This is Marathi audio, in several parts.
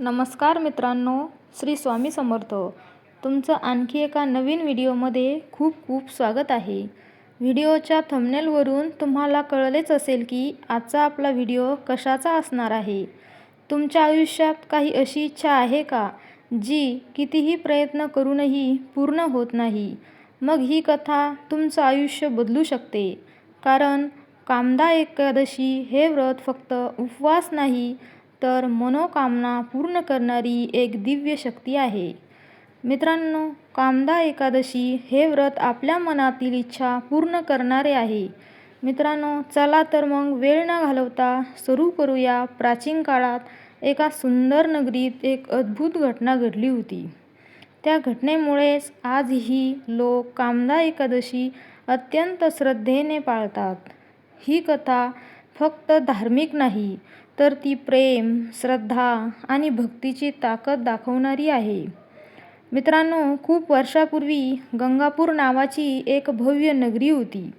नमस्कार मित्रांनो, श्री स्वामी समर्थ. तुमचं आणखी एका नवीन व्हिडिओमध्ये खूप खूप स्वागत आहे. व्हिडिओच्या थंबनेलवरून तुम्हाला कळलेच असेल की आजचा आपला व्हिडिओ कशाचा असणार आहे. तुमच्या आयुष्यात काही अशी इच्छा आहे का जी कितीही प्रयत्न करूनही पूर्ण होत नाही? मग ही कथा तुमचं आयुष्य बदलू शकते. कारण कामदा एकादशी हे व्रत फक्त उपवास नाही तर मनोकामना पूर्ण करणारी एक दिव्य शक्ती आहे. मित्रांनो, कामदा एकादशी हे व्रत आपल्या मनातील इच्छा पूर्ण करणारे आहे. मित्रांनो, चला तर मग वेळ न घालवता सुरू करूया. प्राचीन काळात एका सुंदर नगरीत एक अद्भुत घटना घडली होती. त्या घटनेमुळेच आजही लोक कामदा एकादशी अत्यंत श्रद्धेने पाळतात. ही कथा फक्त धार्मिक नाही तर ती प्रेम, श्रद्धा आणि भक्तीची ताकद दाखवणारी आहे. मित्रांनो, खूप वर्षापूर्वी गंगापूर नावाची एक भव्य नगरी होती.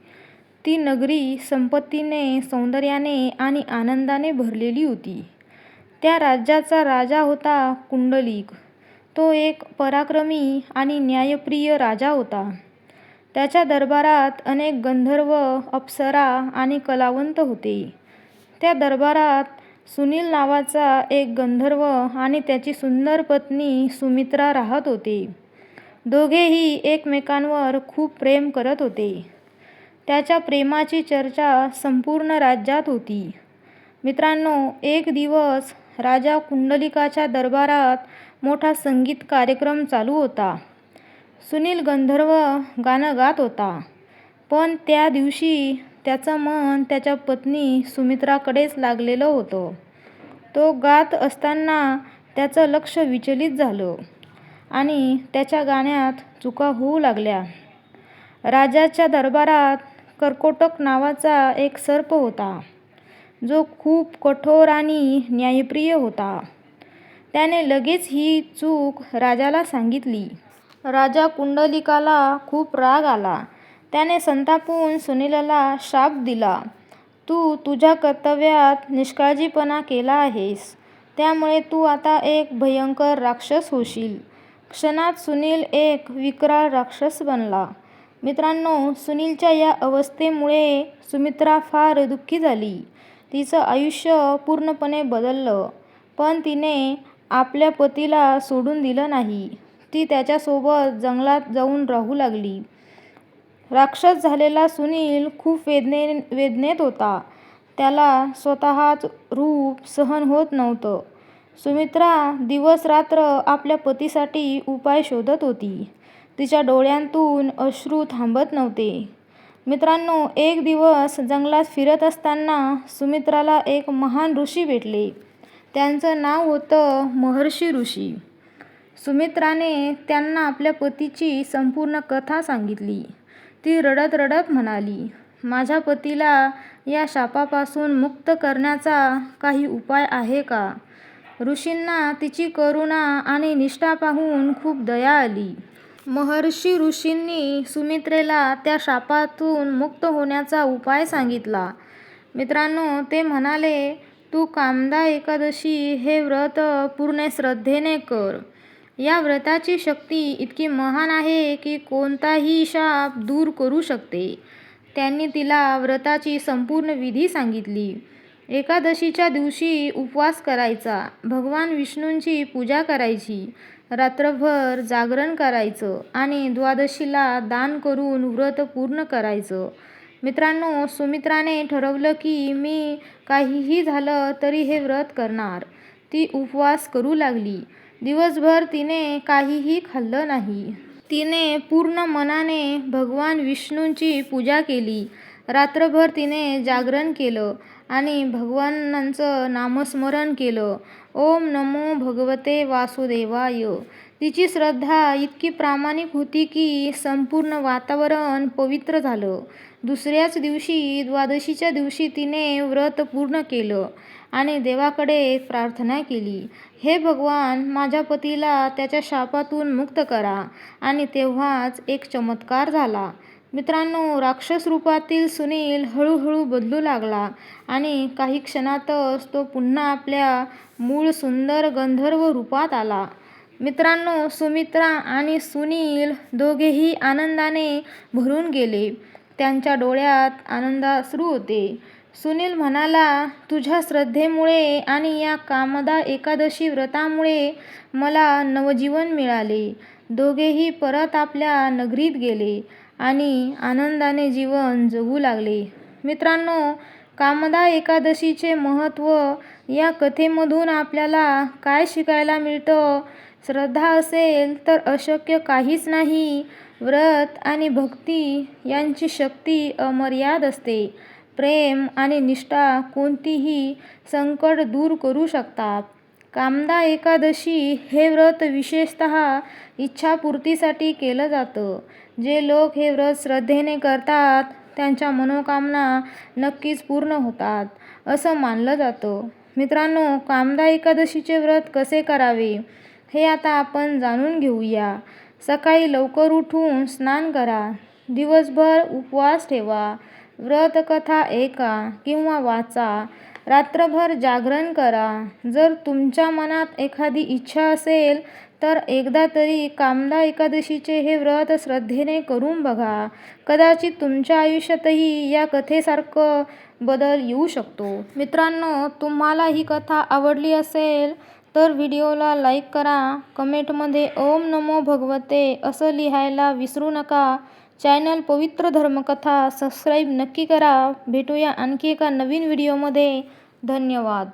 ती नगरी संपत्तीने, सौंदर्याने आणि आनंदाने भरलेली होती. त्या राज्याचा राजा होता कुंडलिक. तो एक पराक्रमी आणि न्यायप्रिय राजा होता. त्याच्या दरबारात अनेक गंधर्व, अप्सरा आणि कलावंत होते. त्या दरबारात सुनील नावाचा एक गंधर्व आणि त्याची सुंदर पत्नी सुमित्रा राहत होते. दोघेही एकमेकांवर खूप प्रेम करत होते. त्याच्या प्रेमाची चर्चा संपूर्ण राज्यात होती. मित्रांनो, एक दिवस राजा कुंडलिकाच्या दरबारात मोठा संगीत कार्यक्रम चालू होता. सुनील गंधर्व गाणं गात होता. पण त्या दिवशी त्याचं मन त्याच्या पत्नी सुमित्राकडेच लागलेलं होतं. तो गात असताना त्याचं लक्ष विचलित झालं आणि त्याच्या गाण्यात चुका होऊ लागल्या. राजाच्या दरबारात कर्कोटक नावाचा एक सर्प होता, जो खूप कठोर आणि न्यायप्रिय होता. त्याने लगेच ही चूक राजाला सांगितली. राजा कुंडलिकाला खूप राग आला. त्याने संतापून सुनीलला शाप दिला, "तू तुझ्या कर्तव्यात निष्काळजीपणा केला आहेस, त्यामुळे तू आता एक भयंकर राक्षस होशील." क्षणात सुनील एक विक्राळ राक्षस बनला. मित्रांनो, सुनीलच्या या अवस्थेमुळे सुमित्रा फार दुःखी झाली. तिचं आयुष्य पूर्णपणे बदललं. पण तिने आपल्या पतीला सोडून दिलं नाही. ती त्याच्यासोबत जंगलात जाऊन राहू लागली. राक्षस झालेला सुनील खूप वेदनेत होता. त्याला स्वतःचं रूप सहन होत नव्हतं. सुमित्रा दिवस-रात्र आपल्या पतीसाठी उपाय शोधत होती. तिच्या डोळ्यांतून अश्रू थांबत नव्हते. मित्रांनो, एक दिवस जंगलात फिरत असताना सुमित्राला एक महान ऋषी भेटले. त्यांचं नाव होतं महर्षी ऋषी. सुमित्राने त्यांना आपल्या पतीची संपूर्ण कथा सांगितली. ती रडत रडत म्हणाली, "माझ्या पतीला या शापापासून मुक्त करण्याचा काही उपाय आहे का?" ऋषींना तिची करुणा आणि निष्ठा पाहून खूप दया आली. महर्षी ऋषींनी सुमित्रेला त्या शापातून मुक्त होण्याचा उपाय सांगितला. मित्रांनो, ते म्हणाले, "तू कामदा एकादशी हे व्रत पूर्ण श्रद्धेने कर. या व्रताची शक्ती इतकी महान आहे की कोणताही शाप दूर करू शकते." त्यांनी तिला व्रताची संपूर्ण विधी सांगितली. एकादशीच्या दिवशी उपवास करायचा, भगवान विष्णूंची पूजा करायची, रात्रभर जागरण करायचं आणि द्वादशीला दान करून व्रत पूर्ण करायचं. मित्रांनो, सुमित्राने ठरवलं की मी काहीही झालं तरी हे व्रत करणार. ती उपवास करू लागली. दिवसभर तिने काहीही खाल्लं नाही. तिने पूर्ण मनाने भगवान विष्णूंची पूजा केली. रात्रभर तिने जागरण केलं आणि भगवानांचं नामस्मरण केलं. ओम नमो भगवते वासुदेवाय. तिची श्रद्धा इतकी प्रामाणिक होती की संपूर्ण वातावरण पवित्र झालं. दुसऱ्याच दिवशी, द्वादशीच्या दिवशी तिने व्रत पूर्ण केलं आणि देवाकडे प्रार्थना केली, "हे भगवान, माझ्या पतीला त्याच्या शापातून मुक्त करा." आणि तेव्हाच एक चमत्कार झाला. मित्रांनो, राक्षस रूपातील सुनील हळूहळू बदलू लागला आणि काही क्षणातच तो पुन्हा आपल्या मूळ सुंदर गंधर्व रूपात आला. मित्रांनो, सुमित्रा आणि सुनील दोघेही आनंदाने भरून गेले. त्यांच्या डोळ्यात आनंदाश्रू होते. सुनील म्हणाला, तुझ्या श्रद्धेमुळे आणि या कामदा एकादशी व्रतामुळे मला नवजीवन मिळाले. दोघेही परत आपल्या नगरीत गेले आणि आनंदाने जीवन जगू लागले. मित्रांनो, कामदा एकादशीचे महत्त्व या कथेमधून आपल्याला काय शिकायला मिळतं? श्रद्धा असेल तर अशक्य काहीच नाही. व्रत आणि भक्ती यांची शक्ती अमर्याद असते. प्रेम आणि निष्ठा कोणतीही संकट दूर करू शकतात. कामदा एकादशी हे व्रत विशेषतः इच्छापूर्तीसाठी केलं जातं. जे लोक हे व्रत श्रद्धेने करतात त्यांच्या मनोकामना नक्कीच पूर्ण होतात असं मानलं जातं. मित्रांनो, कामदा एकादशीचे व्रत कसे करावे हे आता आपण जाणून घेऊया. सकाळी लवकर उठून स्नान करा. दिवसभर उपवास ठेवा. व्रतकथा ऐका किंवा वाचा. रात्रभर जागरण करा. जर तुमच्या मनात एखादी इच्छा असेल तर एकदा तरी कामदा एकादशीचे हे व्रत श्रद्धेने करून बघा. कदाचित तुमच्या आयुष्यातही या कथेसारखं बदल येऊ शकतो. मित्रांनो, तुम्हाला ही कथा आवडली असेल तर व्हिडिओला लाईक करा. कमेंटमध्ये ओम नमो भगवते असं लिहायला विसरू नका. चॅनल पवित्र धर्मकथा सबस्क्राईब नक्की करा. भेटूया आणखी एका नवीन व्हिडिओमध्ये. धन्यवाद.